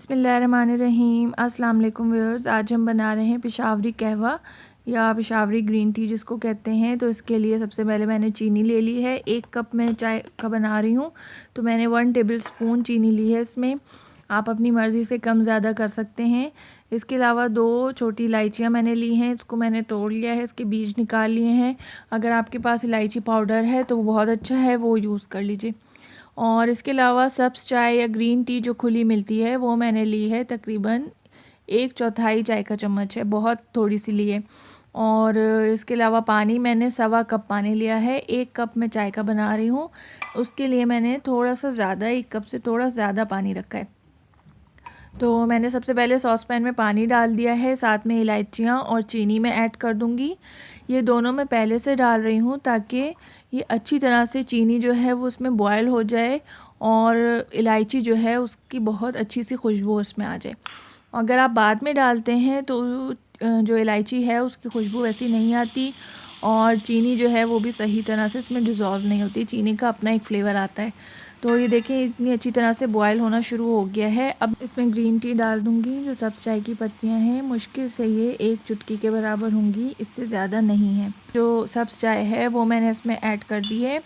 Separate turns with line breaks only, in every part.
बिस्मिल्लाहिर्रहमानिर्रहीम। अस्सलाम वालेकुम व्यूअर्स। आज हम बना रहे हैं पेशावरी कहवा या पेशावरी ग्रीन टी जिसको कहते हैं। तो इसके लिए सबसे पहले मैंने चीनी ले ली है। 1 कप मैं चाय का बना रही हूँ तो मैंने 1 टेबल स्पून चीनी ली है। इसमें आप अपनी मर्ज़ी से कम ज़्यादा कर सकते हैं। इसके अलावा 2 छोटी इलायचियाँ मैंने ली हैं, इसको मैंने तोड़ लिया है, इसके बीज निकाल लिए हैं। अगर आपके पास इलायची पाउडर है तो वो बहुत अच्छा है, वो यूज़ कर लीजिए। और इसके अलावा सब्ज़ चाय या ग्रीन टी जो खुली मिलती है वो मैंने ली है, तकरीबन 1/4 चाय का चम्मच है, बहुत थोड़ी सी ली है। और इसके अलावा पानी मैंने 1/4 कप पानी लिया है। 1 कप मैं चाय का बना रही हूँ, उसके लिए मैंने थोड़ा सा ज़्यादा 1 कप से थोड़ा ज़्यादा पानी रखा है। तो मैंने सबसे पहले सॉस पैन में पानी डाल दिया है, साथ में इलायचियाँ और चीनी मैं ऐड कर दूँगी। ये दोनों मैं पहले से डाल रही हूँ ताकि ये अच्छी तरह से चीनी जो है वो उसमें बॉयल हो जाए और इलायची जो है उसकी बहुत अच्छी सी खुशबू उसमें आ जाए। अगर आप बाद में डालते हैं तो जो इलायची है उसकी खुशबू वैसी नहीं आती और चीनी जो है वो भी सही तरह से इसमें डिज़ोल्व नहीं होती। चीनी का अपना एक फ्लेवर आता है। तो ये देखें इतनी अच्छी तरह से बॉयल होना शुरू हो गया है। अब इसमें ग्रीन टी डाल दूँगी। जो सब्ज़ चाय की पत्तियाँ हैं मुश्किल से ये 1 चुटकी के बराबर होंगी, इससे ज़्यादा नहीं है। जो सब्ज़ चाय है वो मैंने इसमें ऐड कर दी है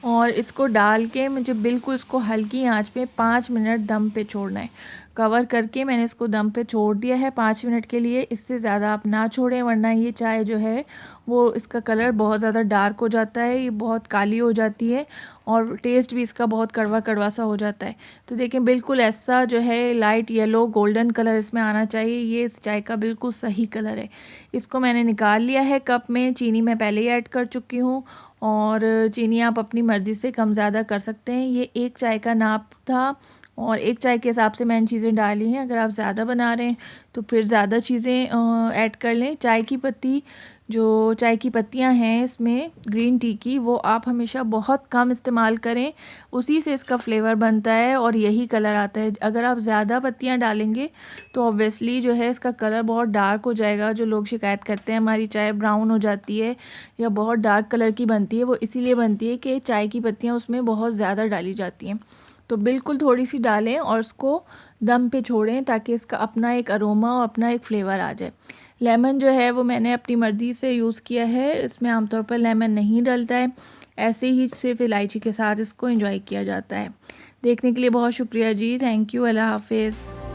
और इसको डाल के मुझे बिल्कुल इसको हल्की आंच पे 5 मिनट दम पे छोड़ना है। कवर करके मैंने इसको दम पे छोड़ दिया है 5 मिनट के लिए। इससे ज़्यादा आप ना छोड़ें वरना ये चाय जो है वो इसका कलर बहुत ज़्यादा डार्क हो जाता है, ये बहुत काली हो जाती है और टेस्ट भी इसका बहुत कड़वा कड़वा सा हो जाता है। तो देखें बिल्कुल ऐसा जो है लाइट येलो गोल्डन कलर इसमें आना चाहिए। ये इस चाय का बिल्कुल सही कलर है। इसको मैंने निकाल लिया है कप में। चीनी मैं पहले ही ऐड कर चुकी हूँ और चीनी आप अपनी मर्ज़ी से कम ज़्यादा कर सकते हैं। ये 1 चाय का नाप था और 1 चाय के हिसाब से मैंने चीज़ें डाली हैं। अगर आप ज़्यादा बना रहे हैं तो फिर ज़्यादा चीज़ें ऐड कर लें। चाय की पत्ती जो चाय की पत्तियां हैं इसमें ग्रीन टी की, वो आप हमेशा बहुत कम इस्तेमाल करें, उसी से इसका फ्लेवर बनता है और यही कलर आता है। अगर आप ज़्यादा पत्तियां डालेंगे तो ऑब्वियसली जो है इसका कलर बहुत डार्क हो जाएगा। जो लोग शिकायत करते हैं हमारी चाय ब्राउन हो जाती है या बहुत डार्क कलर की बनती है, वो इसीलिए बनती है कि चाय की पत्तियाँ उसमें बहुत ज़्यादा डाली जाती हैं। तो बिल्कुल थोड़ी सी डालें और उसको दम पे छोड़ें ताकि इसका अपना एक अरोमा और अपना एक फ्लेवर आ जाए। लेमन जो है वो मैंने अपनी मर्ज़ी से यूज़ किया है, इसमें आमतौर पर लेमन नहीं डलता है, ऐसे ही सिर्फ इलायची के साथ इसको एंजॉय किया जाता है। देखने के लिए बहुत शुक्रिया जी, थैंक यू, अल्लाह हाफ़िज़।